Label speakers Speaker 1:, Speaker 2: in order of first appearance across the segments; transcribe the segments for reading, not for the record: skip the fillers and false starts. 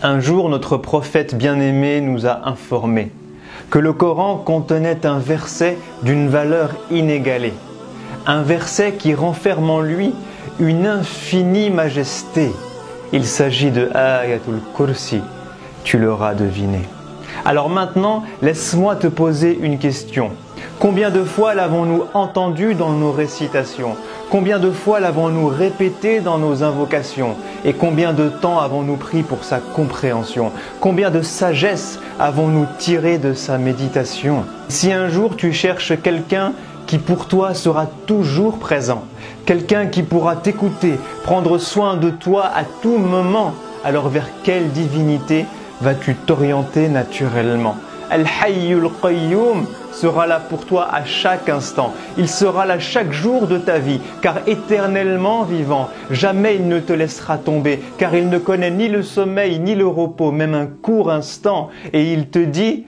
Speaker 1: Un jour, notre prophète bien-aimé nous a informé que le Coran contenait un verset d'une valeur inégalée. Un verset qui renferme en lui une infinie majesté. Il s'agit de Ayatul Kursi, tu l'auras deviné. Alors maintenant, laisse-moi te poser une question. Combien de fois l'avons-nous entendu dans nos récitations? Combien de fois l'avons-nous répété dans nos invocations? Et combien de temps avons-nous pris pour sa compréhension? Combien de sagesse avons-nous tiré de sa méditation? Si un jour tu cherches quelqu'un qui pour toi sera toujours présent, quelqu'un qui pourra t'écouter, prendre soin de toi à tout moment, alors vers quelle divinité vas-tu t'orienter naturellement? Al-Hayyul Qayyum sera là pour toi à chaque instant. Il sera là chaque jour de ta vie, car éternellement vivant, jamais il ne te laissera tomber, car il ne connaît ni le sommeil ni le repos, même un court instant. Et il te dit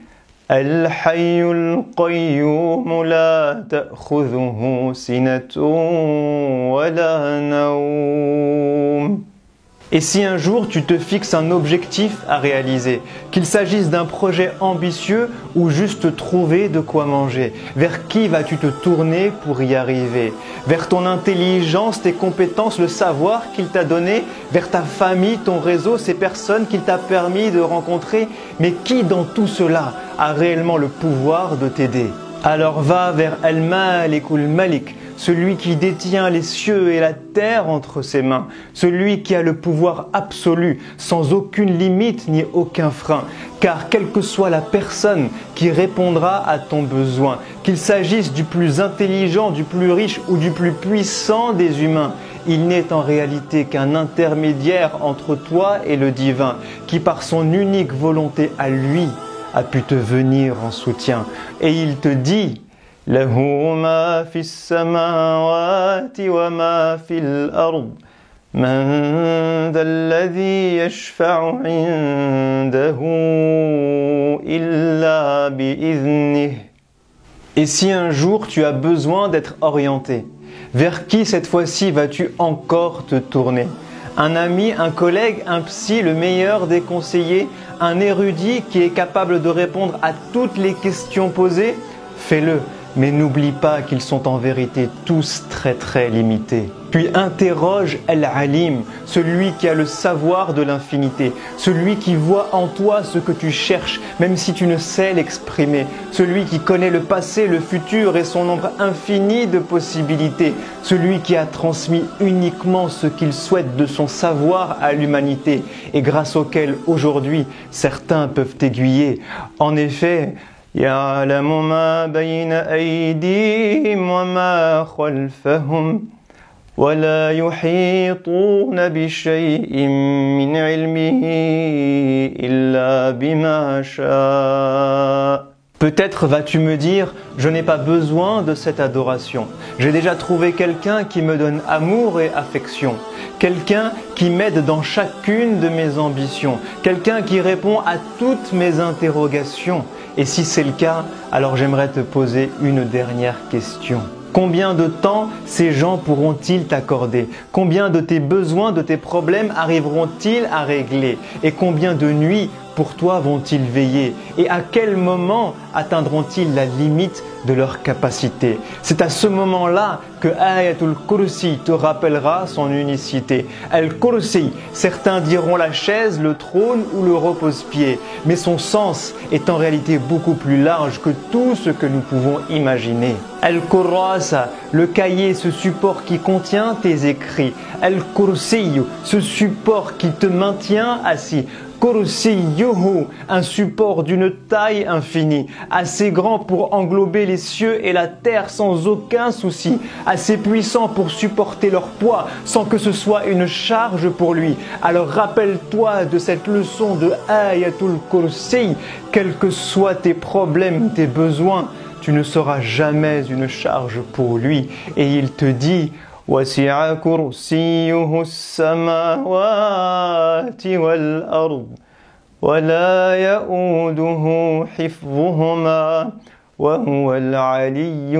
Speaker 1: Al-Hayyul Qayyum la ta'khudhuhu sinatun wa la nawm. Et si un jour tu te fixes un objectif à réaliser, qu'il s'agisse d'un projet ambitieux ou juste trouver de quoi manger, vers qui vas-tu te tourner pour y arriver? Vers ton intelligence, tes compétences, le savoir qu'il t'a donné, vers ta famille, ton réseau, ces personnes qu'il t'a permis de rencontrer, mais qui dans tout cela a réellement le pouvoir de t'aider? Alors va vers Al-Malikul Malik, celui qui détient les cieux et la terre entre ses mains, celui qui a le pouvoir absolu, sans aucune limite ni aucun frein. Car quelle que soit la personne qui répondra à ton besoin, qu'il s'agisse du plus intelligent, du plus riche ou du plus puissant des humains, il n'est en réalité qu'un intermédiaire entre toi et le divin, qui par son unique volonté à lui a pu te venir en soutien. Et il te dit Lahu ma fis samawati wa ma fil ard man dhal ladhi yashfa'u indahu illa bi'iznih. Et si un jour tu as besoin d'être orienté, vers qui cette fois-ci vas-tu encore te tourner? Un ami, un collègue, un psy, le meilleur des conseillers, un érudit qui est capable de répondre à toutes les questions posées? Fais-le, mais n'oublie pas qu'ils sont en vérité tous très limités. Puis interroge Al-Alim, celui qui a le savoir de l'infinité, celui qui voit en toi ce que tu cherches, même si tu ne sais l'exprimer, celui qui connaît le passé, le futur et son nombre infini de possibilités, celui qui a transmis uniquement ce qu'il souhaite de son savoir à l'humanité et grâce auquel aujourd'hui certains peuvent t'aiguiller. En effet, يَعْلَمُ مَا بَيْنَ أَيْدِيهِمْ وَمَا خَلْفَهُمْ وَلَا يُحِيطُونَ بِشَيْءٍ مِّنْ عِلْمِهِ إِلَّا بِمَا شَاءَ. Peut-être vas-tu me dire, je n'ai pas besoin de cette adoration. J'ai déjà trouvé quelqu'un qui me donne amour et affection. Quelqu'un qui m'aide dans chacune de mes ambitions. Quelqu'un qui répond à toutes mes interrogations. Et si c'est le cas, alors j'aimerais te poser une dernière question. Combien de temps ces gens pourront-ils t'accorder? Combien de tes besoins, de tes problèmes arriveront-ils à régler? Et combien de nuits pour toi vont-ils veiller? Et à quel moment atteindront-ils la limite de leur capacité? C'est à ce moment-là que Ayatul Kursi te rappellera son unicité. Al-Kursi, certains diront la chaise, le trône ou le repose-pied, mais son sens est en réalité beaucoup plus large que tout ce que nous pouvons imaginer. Al-Kurrasa, le cahier, ce support qui contient tes écrits. Al-Kursi, ce support qui te maintient assis. Kursiyuhu, un support d'une taille infinie, assez grand pour englober les cieux et la terre sans aucun souci, assez puissant pour supporter leur poids sans que ce soit une charge pour lui. Alors rappelle-toi de cette leçon de Ayatul Kursi, quels que soient tes problèmes, tes besoins, tu ne seras jamais une charge pour lui. Et il te dit وَسِعَ كُرْسِيُّهُ السَّمَاوَاتِ وَالْأَرْضِ وَلَا يَؤُودُهُ حِفْظُهُمَا وَهُوَ الْعَلِيُّ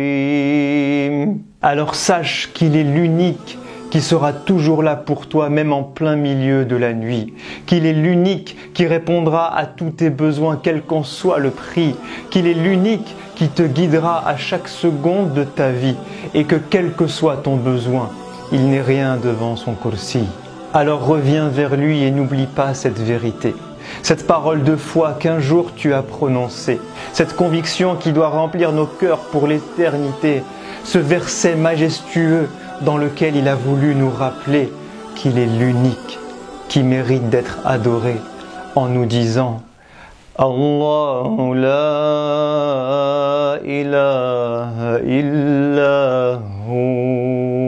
Speaker 1: الْعَظِيمُ. Alors sache qu'il est l'unique qui sera toujours là pour toi, même en plein milieu de la nuit, qu'il est l'unique qui répondra à tous tes besoins, quel qu'en soit le prix, qu'il est l'unique qui te guidera à chaque seconde de ta vie, et que quel que soit ton besoin, il n'est rien devant son kursi. Alors reviens vers lui et n'oublie pas cette vérité, cette parole de foi qu'un jour tu as prononcée, cette conviction qui doit remplir nos cœurs pour l'éternité, ce verset majestueux dans lequel il a voulu nous rappeler qu'il est l'unique qui mérite d'être adoré en nous disant Allahu la ilaha illa hu.